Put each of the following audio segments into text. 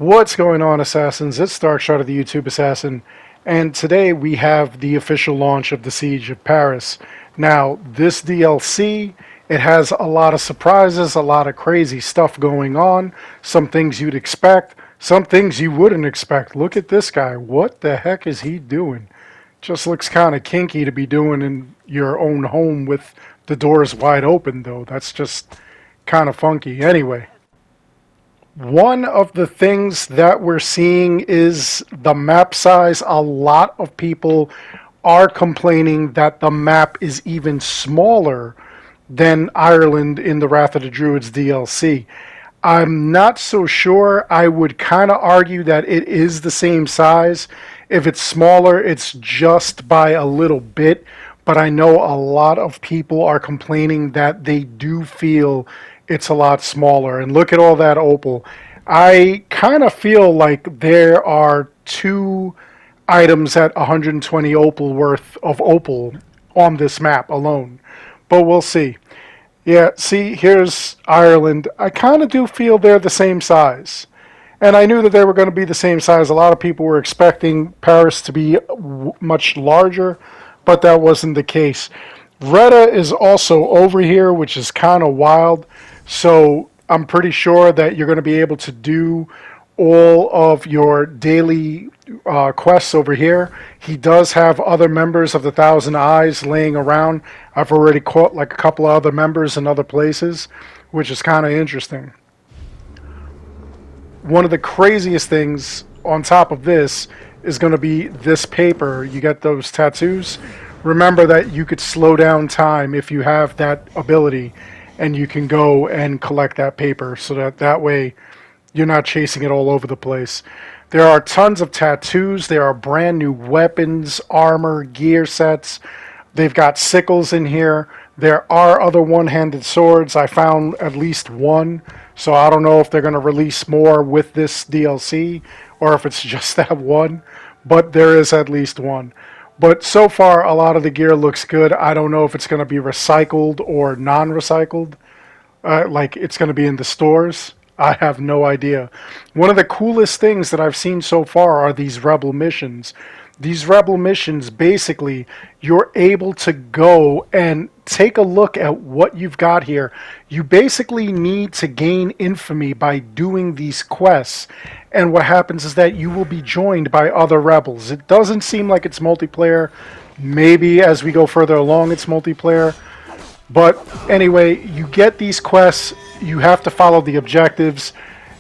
What's going on, Assassins? It's Darkshot of the YouTube Assassin, and today we have the official launch of the Siege of Paris. Now, this DLC, it has a lot of surprises, a lot of crazy stuff going on, some things you'd expect, some things you wouldn't expect. Look at this guy. What the heck is he doing? Just looks kind of kinky to be doing in your own home with the doors wide open, though. That's just kind of funky. Anyway. One of the things that we're seeing is the map size. A lot of people are complaining that the map is even smaller than Ireland in the Wrath of the Druids DLC. I'm not so sure. I would kind of argue that it is the same size. If it's smaller, it's just by a little bit. But I know a lot of people are complaining that they do feel it's a lot smaller. And look at all that opal. I kind of feel like there are two items at 120 opal worth of opal on this map alone. But we'll see. Yeah, see, here's Ireland. I kind of do feel they're the same size. And I knew that they were going to be the same size. A lot of people were expecting Paris to be much larger, but that wasn't the case. Retta is also over here, which is kind of wild. So I'm pretty sure that you're going to be able to do all of your daily quests over here. He does have other members of the Thousand Eyes laying around. I've already caught like a couple of other members in other places, which is kind of interesting. One of the craziest things on top of this is going to be this paper. You get those tattoos. Remember that you could slow down time if you have that ability, and you can go and collect that paper so that way you're not chasing it all over the place. There are tons of tattoos. There are brand new weapons, armor, gear sets. They've got sickles in here. There are other one-handed swords. I found at least one, so I don't know if they're going to release more with this DLC or if it's just that one, but there is at least one. But so far, a lot of the gear looks good. I don't know if it's going to be recycled or non-recycled, like it's going to be in the stores. I have no idea. One of the coolest things that I've seen so far are these Rebel missions. These Rebel missions, basically, you're able to go and take a look at what you've got here. You basically need to gain infamy by doing these quests. And what happens is that you will be joined by other rebels. It doesn't seem like it's multiplayer. Maybe as we go further along it's multiplayer. But anyway, you get these quests. You have to follow the objectives.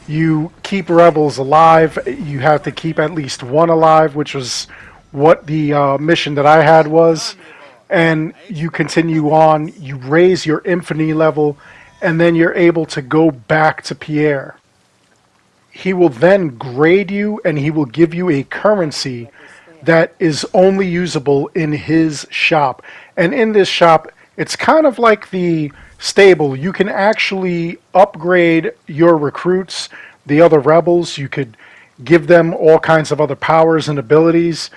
You keep rebels alive. You have to keep at least one alive, which was what the mission that I had was. And you continue on. You raise your infamy level. And then you're able to go back to Pierre. He will then grade you, and he will give you a currency that is only usable in his shop. And in this shop, it's kind of like the stable. You can actually upgrade your recruits, the other rebels. You could give them all kinds of other powers and abilities,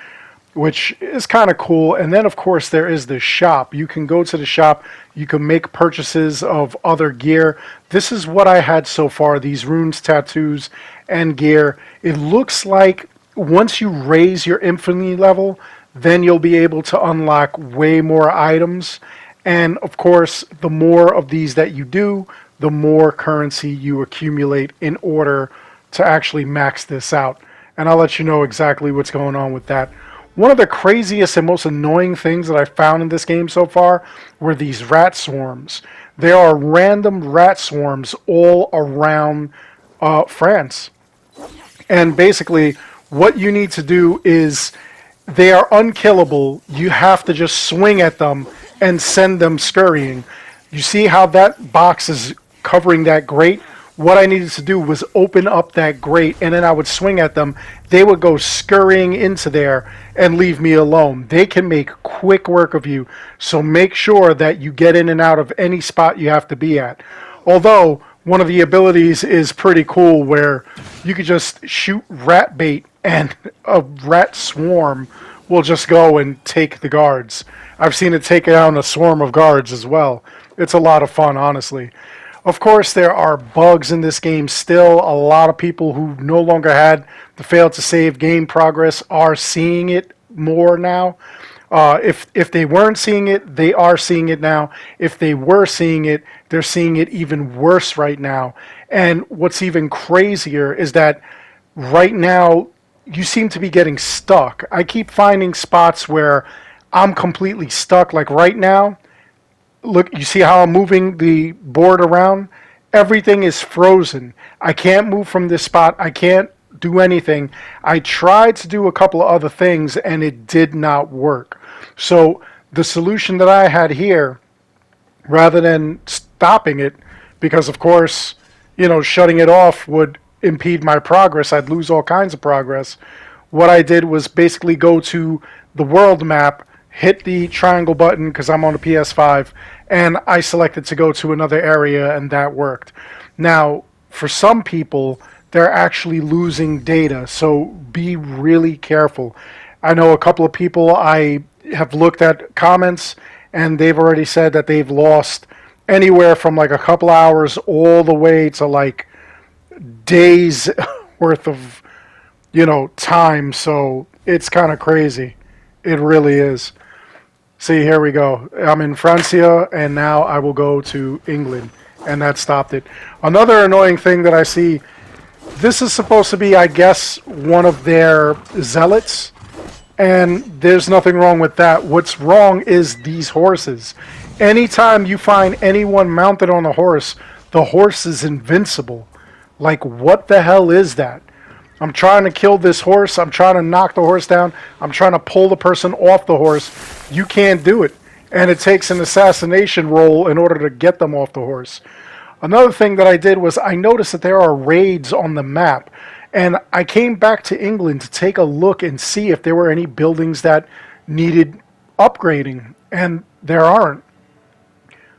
which is kind of cool. And then, of course, there is the shop. You can go to the shop. You can make purchases of other gear. This is what I had so far, these runes, tattoos, and gear. It looks like once you raise your infamy level, then you'll be able to unlock way more items. And, of course, the more of these that you do, the more currency you accumulate in order to actually max this out. And I'll let you know exactly what's going on with that. One of the craziest and most annoying things that I found in this game so far were these rat swarms. There are random rat swarms all around France. And basically, what you need to do is, they are unkillable. You have to just swing at them and send them scurrying. You see how that box is covering that grate? What I needed to do was open up that grate, and then I would swing at them. They would go scurrying into there and leave me alone. They can make quick work of you, so make sure that you get in and out of any spot you have to be at. Although, one of the abilities is pretty cool where you could just shoot rat bait and a rat swarm will just go and take the guards. I've seen it take down a swarm of guards as well. It's a lot of fun, honestly. Of course, there are bugs in this game still. A lot of people who no longer had the fail to save game progress are seeing it more now. If they weren't seeing it, they are seeing it now. If they were seeing it, they're seeing it even worse right now. And what's even crazier is that right now you seem to be getting stuck. I keep finding spots where I'm completely stuck. Like right now, look, you see how I'm moving the board around? Everything is frozen. I can't move from this spot. I can't do anything. I tried to do a couple of other things and it did not work. So the solution that I had here, rather than stopping it, because of course, shutting it off would impede my progress. I'd lose all kinds of progress. What I did was basically go to the world map, hit the triangle button because I'm on a PS5, and I selected to go to another area, and that worked. Now, for some people, they're actually losing data, so be really careful. I know a couple of people, I have looked at comments, and they've already said that they've lost anywhere from like a couple hours all the way to like days worth of, time. So it's kind of crazy. It really is. See, here we go. I'm in Francia, and now I will go to England, and that stopped it. Another annoying thing that I see, this is supposed to be, I guess, one of their zealots, and there's nothing wrong with that. What's wrong is these horses. Anytime you find anyone mounted on a horse, the horse is invincible. Like, what the hell is that? I'm trying to kill this horse. I'm trying to knock the horse down. I'm trying to pull the person off the horse. You can't do it. And it takes an assassination roll in order to get them off the horse. Another thing that I did was I noticed that there are raids on the map. And I came back to England to take a look and see if there were any buildings that needed upgrading. And there aren't.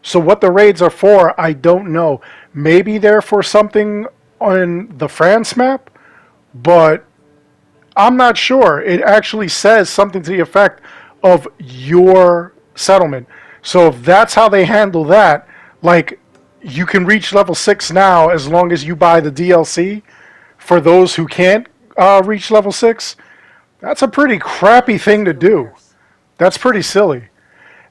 So what the raids are for, I don't know. Maybe they're for something on the France map, but I'm not sure. It actually says something to the effect of your settlement. So if that's how they handle that, like, you can reach level 6 now as long as you buy the DLC for those who can't reach level 6. That's a pretty crappy thing to do. That's pretty silly.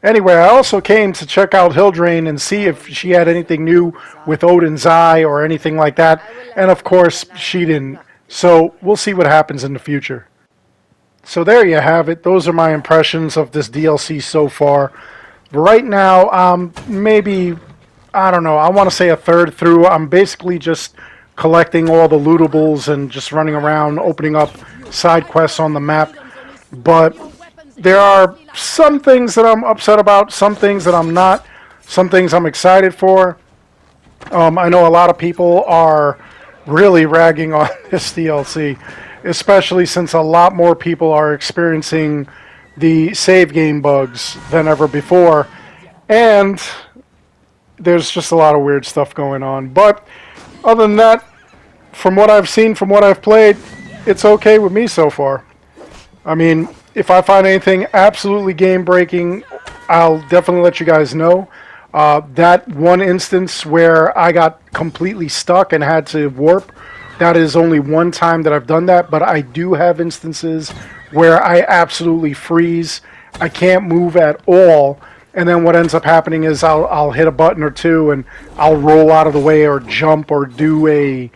Anyway, I also came to check out Hildrain and see if she had anything new with Odin's Eye or anything like that. And of course, she didn't. So we'll see what happens in the future. So there you have it. Those are my impressions of this DLC so far. Right now, maybe, I don't know, I want to say a third through. I'm basically just collecting all the lootables and just running around, opening up side quests on the map. But there are some things that I'm upset about, some things that I'm not, some things I'm excited for. I know a lot of people are really ragging on this DLC, especially since a lot more people are experiencing the save game bugs than ever before. And there's just a lot of weird stuff going on. But other than that, from what I've seen, from what I've played, it's okay with me so far. I mean, if I find anything absolutely game-breaking, I'll definitely let you guys know. That one instance where I got completely stuck and had to warp, that is only one time that I've done that, but I do have instances where I absolutely freeze. I can't move at all, and then what ends up happening is I'll hit a button or two and I'll roll out of the way or jump or do a,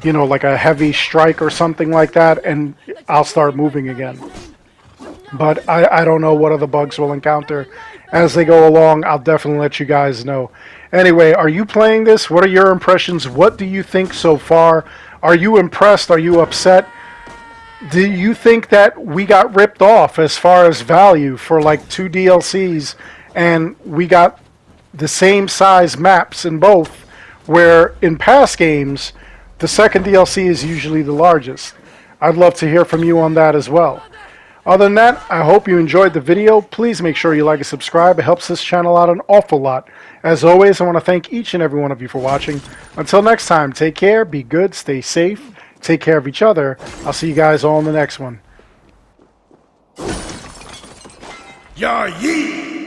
like a heavy strike or something like that, and I'll start moving again. But I don't know what other bugs we'll encounter as they go along. I'll definitely let you guys know. Anyway, are you playing this? What are your impressions? What do you think so far? Are you impressed? Are you upset? Do you think that we got ripped off as far as value for like 2 DLCs and we got the same size maps in both, where in past games the second DLC is usually the largest? I'd love to hear from you on that as well. Other than that, I hope you enjoyed the video. Please make sure you like and subscribe. It helps this channel out an awful lot. As always, I want to thank each and every one of you for watching. Until next time, take care, be good, stay safe, take care of each other. I'll see you guys all in the next one. Ya Yi!